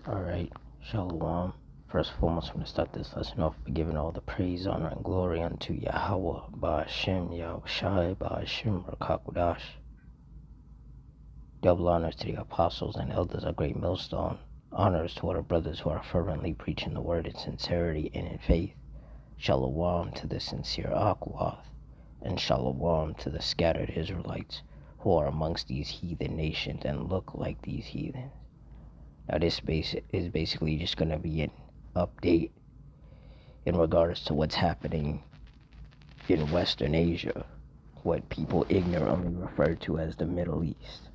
Alright, Shalom. First and foremost, I'm going to start this lesson off by giving all the praise, honor, and glory unto Yahweh, Ba'ashem, Yahushai, Ba'ashem, Rakakudash. Double honors to the apostles and elders of Great Millstone. Honors to all the brothers who are fervently preaching the word in sincerity and in faith. Shalom to the sincere Akwath, and Shalom to the scattered Israelites who are amongst these heathen nations and look like these heathens. Now this is basically just going to be an update in regards to what's happening in Western Asia, what people ignorantly refer to as the Middle East.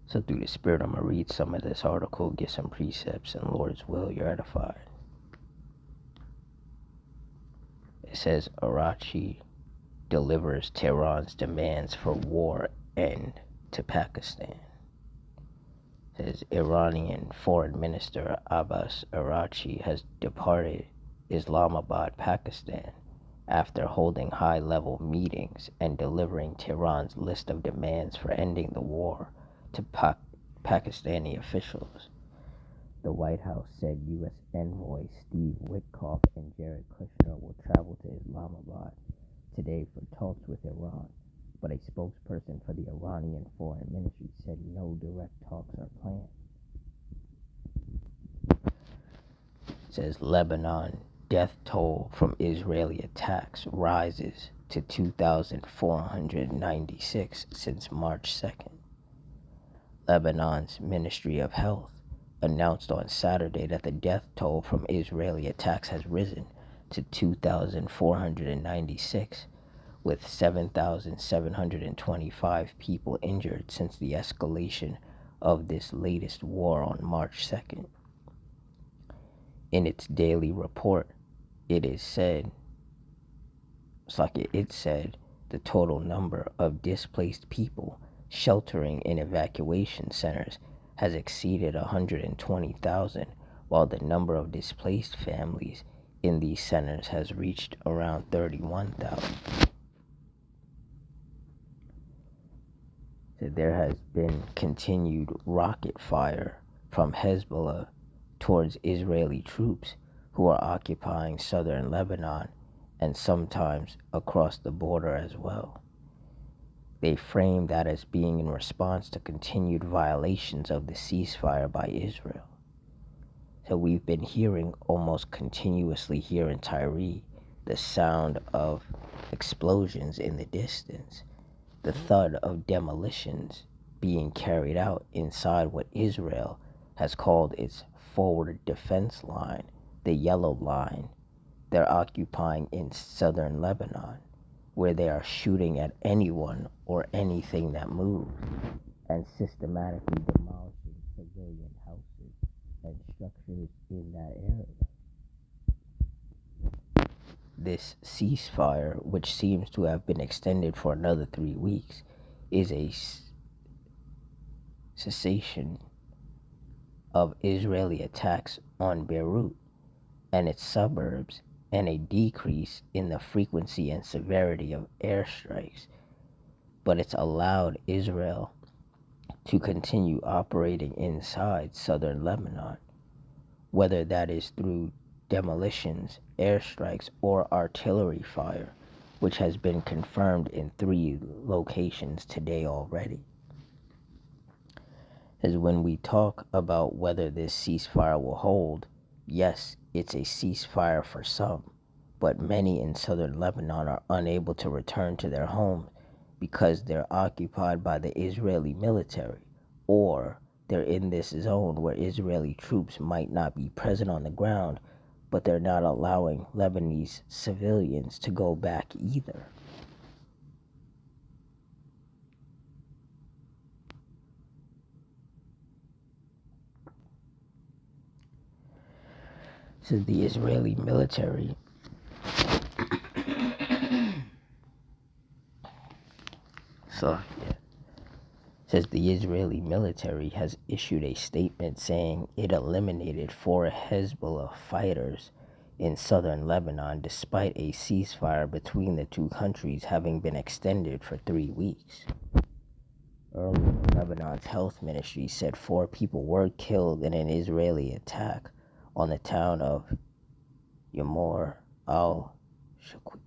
So through the Spirit, I'm going to read some of this article, get some precepts, and Lord's will, you're edified. It says, Arachi delivers Tehran's demands for war end to Pakistan. It says, Iranian Foreign Minister Abbas Arachi has departed Islamabad, Pakistan, after holding high-level meetings and delivering Tehran's list of demands for ending the war to Pakistani officials. The White House said U.S. envoy Steve Witkoff and Jared Kushner will travel to Islamabad today for talks with Iran, but a spokesperson for the Iranian Foreign Ministry said no direct talks are planned. It says Lebanon death toll from Israeli attacks rises to 2,496 since March 2nd. Lebanon's Ministry of Health announced on Saturday that the death toll from Israeli attacks has risen to 2,496, with 7,725 people injured since the escalation of this latest war on March 2nd. In its daily report, it said the total number of displaced people sheltering in evacuation centers has exceeded 120,000, while the number of displaced families in these centers has reached around 31,000. So there has been continued rocket fire from Hezbollah towards Israeli troops who are occupying southern Lebanon and sometimes across the border as well. They frame that as being in response to continued violations of the ceasefire by Israel. So we've been hearing almost continuously here in Tyre the sound of explosions in the distance, the thud of demolitions being carried out inside what Israel has called its forward defense line, the yellow line they're occupying in southern Lebanon, where they are shooting at anyone or anything that moves and systematically demolishing civilian houses and structures in that area. This ceasefire, which seems to have been extended for another 3 weeks, is a cessation of Israeli attacks on Beirut and its suburbs, and a decrease in the frequency and severity of airstrikes, but it's allowed Israel to continue operating inside southern Lebanon, whether that is through demolitions, airstrikes, or artillery fire, which has been confirmed in 3 locations today already. As when we talk about whether this ceasefire will hold, yes, it's a ceasefire for some, but many in southern Lebanon are unable to return to their homes because they're occupied by the Israeli military, or they're in this zone where Israeli troops might not be present on the ground, but they're not allowing Lebanese civilians to go back either. So the Israeli military says the Israeli military has issued a statement saying it eliminated 4 Hezbollah fighters in southern Lebanon despite a ceasefire between the 2 countries having been extended for 3 weeks. Earlier, Lebanon's health ministry said 4 people were killed in an Israeli attack on the town of Yamor al-Shaqi.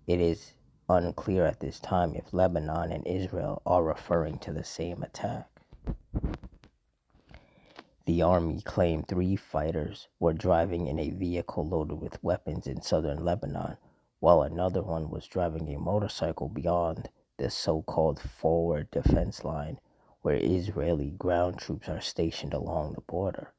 It is unclear at this time if Lebanon and Israel are referring to the same attack. The army claimed 3 fighters were driving in a vehicle loaded with weapons in southern Lebanon, while another one was driving a motorcycle beyond the so-called forward defense line, where Israeli ground troops are stationed along the border.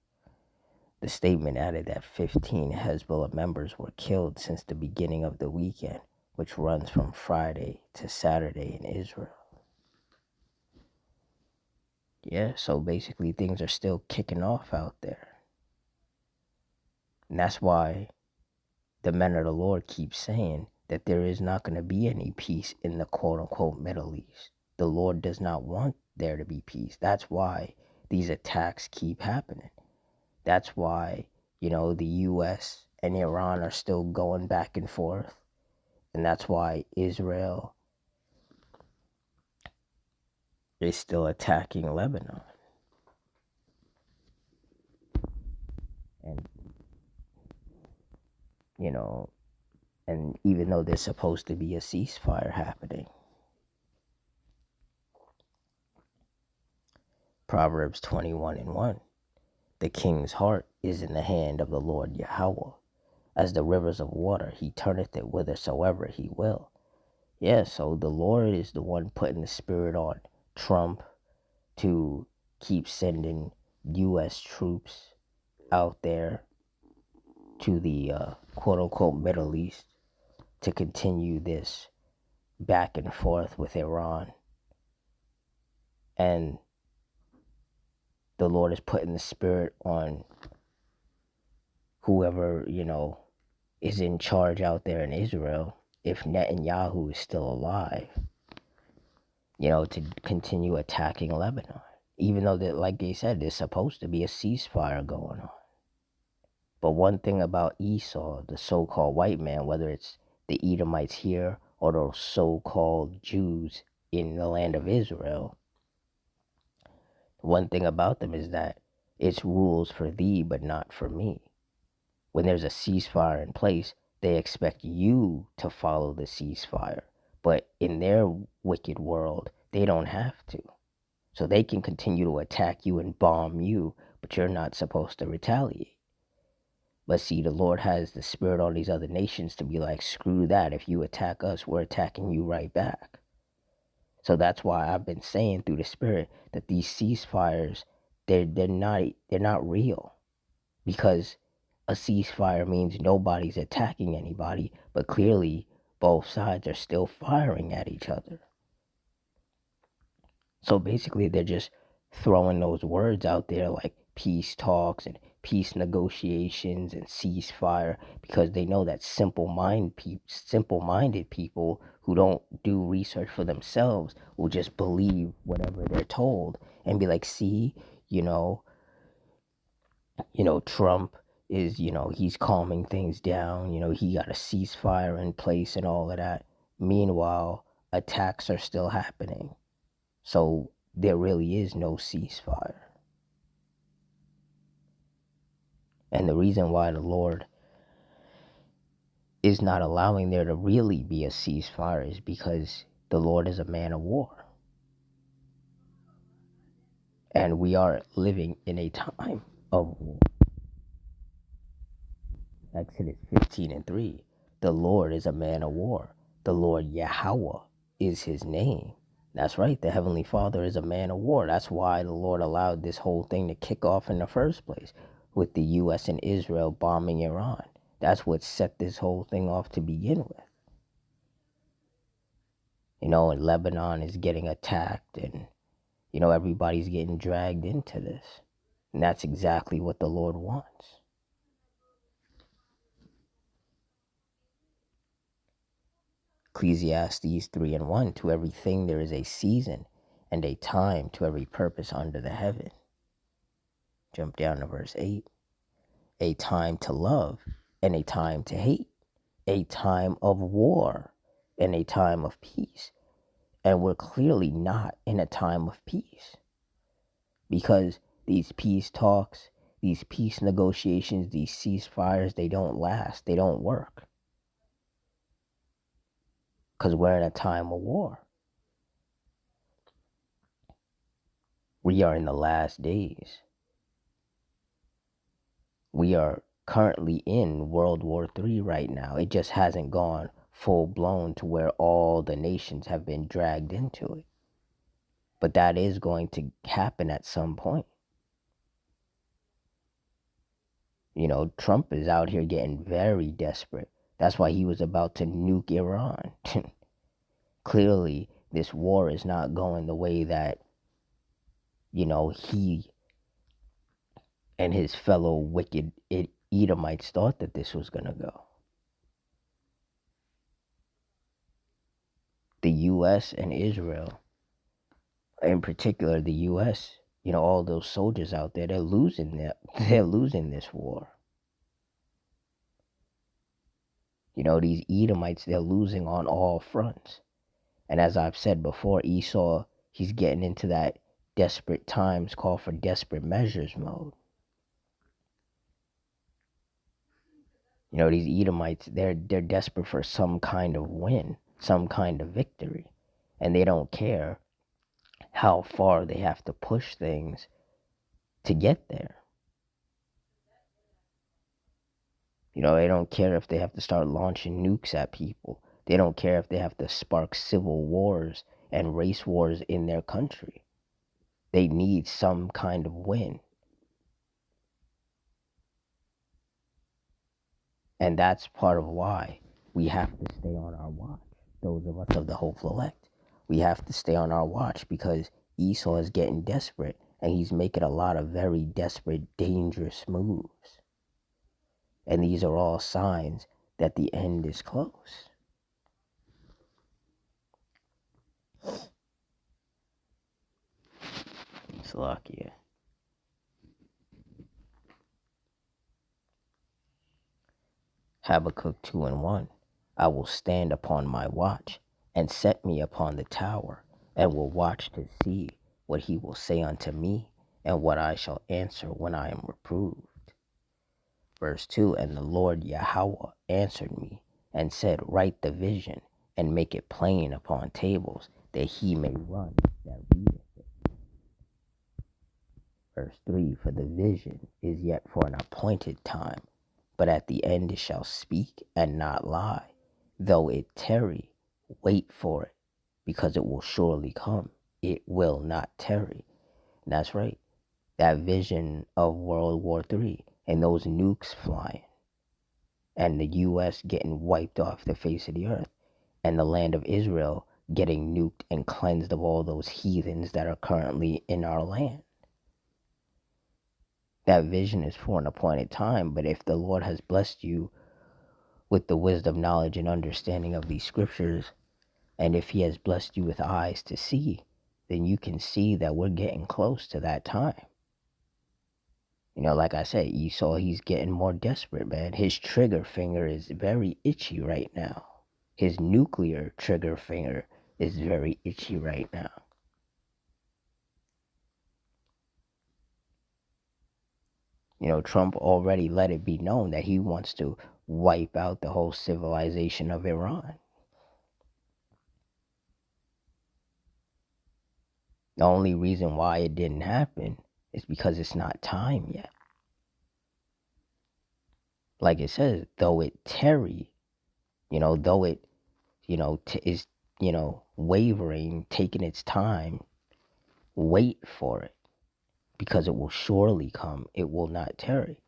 The statement added that 15 Hezbollah members were killed since the beginning of the weekend, which runs from Friday to Saturday in Israel. Yeah, so basically things are still kicking off out there. And that's why the men of the Lord keep saying that there is not going to be any peace in the quote-unquote Middle East. The Lord does not want there to be peace. That's why these attacks keep happening. That's why, the U.S. and Iran are still going back and forth. And that's why Israel is still attacking Lebanon. And, and even though there's supposed to be a ceasefire happening, Proverbs 21:1, the king's heart is in the hand of the Lord Yahweh. As the rivers of water, he turneth it whithersoever he will. Yeah, so the Lord is the one putting the spirit on Trump to keep sending U.S. troops out there to the quote-unquote Middle East to continue this back and forth with Iran. And the Lord is putting the spirit on whoever, is in charge out there in Israel, if Netanyahu is still alive, to continue attacking Lebanon. Even though, like they said, there's supposed to be a ceasefire going on. But one thing about Esau, the so-called white man, whether it's the Edomites here or the so-called Jews in the land of Israel, one thing about them is that it's rules for thee, but not for me. When there's a ceasefire in place, they expect you to follow the ceasefire. But in their wicked world, they don't have to. So they can continue to attack you and bomb you, but you're not supposed to retaliate. But see, the Lord has the spirit on these other nations to be like, screw that. If you attack us, we're attacking you right back. So that's why I've been saying through the spirit that these ceasefires, they're not real. Because a ceasefire means nobody's attacking anybody, but clearly both sides are still firing at each other. So basically they're just throwing those words out there like peace talks and peace negotiations and ceasefire, because they know that simple-minded people who don't do research for themselves will just believe whatever they're told and be like, see, Trump is, he's calming things down, he got a ceasefire in place and all of that. Meanwhile, attacks are still happening. So there really is no ceasefire. And the reason why the Lord is not allowing there to really be a ceasefire is because the Lord is a man of war. And we are living in a time of war. Exodus 15:3. The Lord is a man of war. The Lord Yahweh is his name. That's right. The Heavenly Father is a man of war. That's why the Lord allowed this whole thing to kick off in the first place with the U.S. and Israel bombing Iran. That's what set this whole thing off to begin with. And Lebanon is getting attacked and, everybody's getting dragged into this. And that's exactly what the Lord wants. Ecclesiastes 3:1, to everything there is a season and a time to every purpose under the heaven. Jump down to verse 8. A time to love and a time to hate, a time of war and a time of peace. And we're clearly not in a time of peace, because these peace talks, these peace negotiations, these ceasefires, they don't last, they don't work, because we're in a time of war. We are in the last days. We are currently in World War III right now. It just hasn't gone full blown to where all the nations have been dragged into it. But that is going to happen at some point. You know, Trump is out here getting very desperate. That's why he was about to nuke Iran. Clearly, this war is not going the way that, he and his fellow wicked Edomites thought that this was going to go. The U.S. and Israel, in particular the U.S., all those soldiers out there, they're losing this war. These Edomites, they're losing on all fronts. And as I've said before, Esau, he's getting into that desperate times call for desperate measures mode. These Edomites, they're desperate for some kind of win, some kind of victory. And they don't care how far they have to push things to get there. They don't care if they have to start launching nukes at people. They don't care if they have to spark civil wars and race wars in their country. They need some kind of win. And that's part of why we have to stay on our watch. Those of us of the Hopeful Elect, we have to stay on our watch, because Esau is getting desperate, and he's making a lot of very desperate, dangerous moves. And these are all signs that the end is close. Slovakia. Habakkuk 2:1. I will stand upon my watch, and set me upon the tower, and will watch to see what he will say unto me, and what I shall answer when I am reproved. Verse 2. And the Lord Yahweh answered me, and said, Write the vision, and make it plain upon tables, that he may run that readeth it. Verse 3. For the vision is yet for an appointed time, but at the end it shall speak and not lie. Though it tarry, wait for it, because it will surely come. It will not tarry. And that's right. That vision of World War III and those nukes flying, and the U.S. getting wiped off the face of the earth, and the land of Israel getting nuked and cleansed of all those heathens that are currently in our land. That vision is for an appointed time, but if the Lord has blessed you with the wisdom, knowledge, and understanding of these scriptures, and if he has blessed you with eyes to see, then you can see that we're getting close to that time. Like I said, Esau, he's getting more desperate, man. His trigger finger is very itchy right now. His nuclear trigger finger is very itchy right now. Trump already let it be known that he wants to wipe out the whole civilization of Iran. The only reason why it didn't happen is because it's not time yet. Like it says, though it tarry, though it, is, wavering, taking its time, wait for it, because it will surely come. It will not tarry.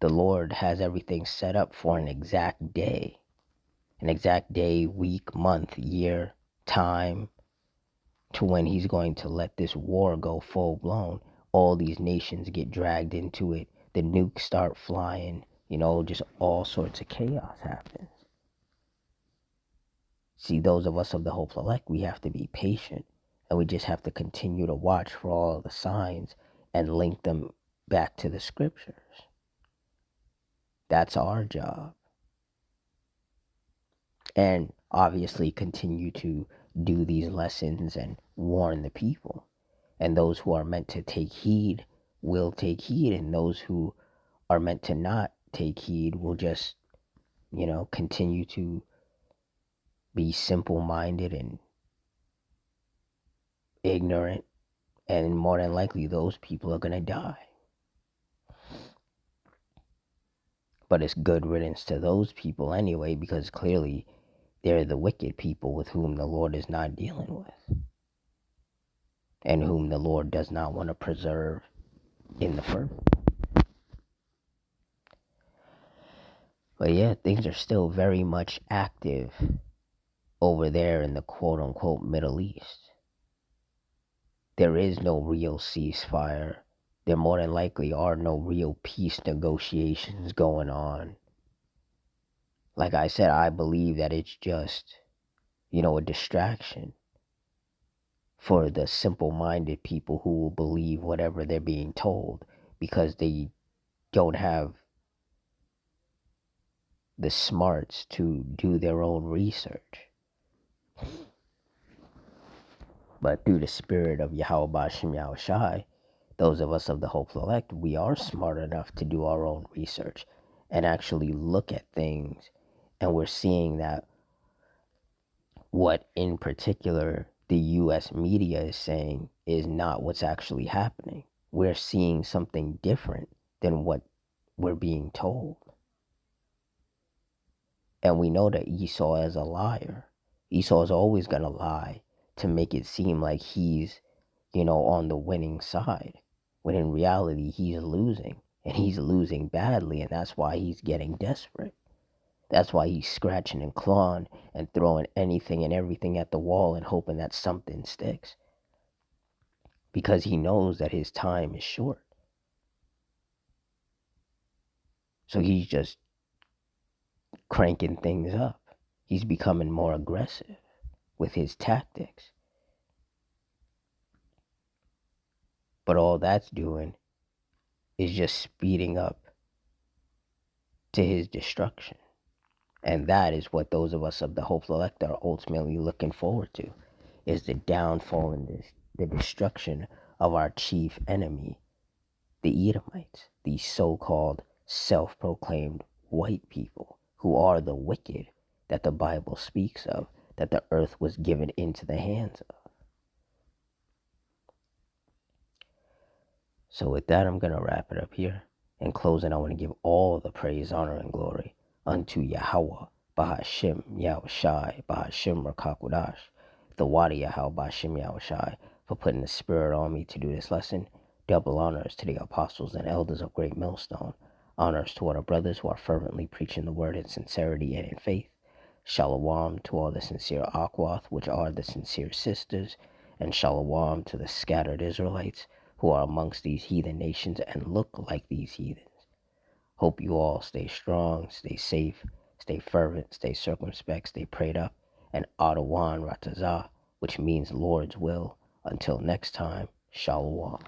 The Lord has everything set up for an exact day, week, month, year, time, to when he's going to let this war go full blown. All these nations get dragged into it. The nukes start flying. Just all sorts of chaos happens. See, those of us of the Hopeful Elect, we have to be patient, and we just have to continue to watch for all the signs and link them back to the scriptures. That's our job. And obviously continue to do these lessons and warn the people. And those who are meant to take heed will take heed, and those who are meant to not take heed will just, continue to be simple minded and ignorant, and more than likely those people are going to die. But it's good riddance to those people anyway, because clearly they're the wicked people with whom the Lord is not dealing with, and whom the Lord does not want to preserve in the first. But yeah, things are still very much active over there in the quote unquote Middle East. There is no real ceasefire. There more than likely are no real peace negotiations going on. Like I said, I believe that it's just, a distraction for the simple-minded people who will believe whatever they're being told because they don't have the smarts to do their own research. But through the spirit of Yahweh Bashim Yahushai, those of us of the hopeful elect, we are smart enough to do our own research and actually look at things. And we're seeing that what in particular the U.S. media is saying is not what's actually happening. We're seeing something different than what we're being told. And we know that Esau is a liar. Esau is always going to lie to make it seem like he's, on the winning side, when in reality he's losing, and he's losing badly, and that's why he's getting desperate. That's why he's scratching and clawing and throwing anything and everything at the wall and hoping that something sticks. Because he knows that his time is short. So he's just cranking things up. He's becoming more aggressive with his tactics. But all that's doing is just speeding up to his destruction. And that is what those of us of the hopeful elect are ultimately looking forward to, is the downfall and the destruction of our chief enemy, the Edomites, these so-called self-proclaimed white people who are the wicked that the Bible speaks of, that the earth was given into the hands of. So with that, I'm going to wrap it up here. In closing, I want to give all the praise, honor, and glory unto Yahweh, Bahashim Yahushai, Bahashim Rakakwadash, the Wadi Yahweh, Bahashim Yahushai, for putting the spirit on me to do this lesson. Double honors to the apostles and elders of Great Millstone. Honors to all the brothers who are fervently preaching the word in sincerity and in faith. Shalom to all the sincere Akwath, which are the sincere sisters. And shalom to the scattered Israelites who are amongst these heathen nations and look like these heathens. Hope you all stay strong, stay safe, stay fervent, stay circumspect, stay prayed up, and Adawan Ratazah, which means Lord's will. Until next time, Shalom.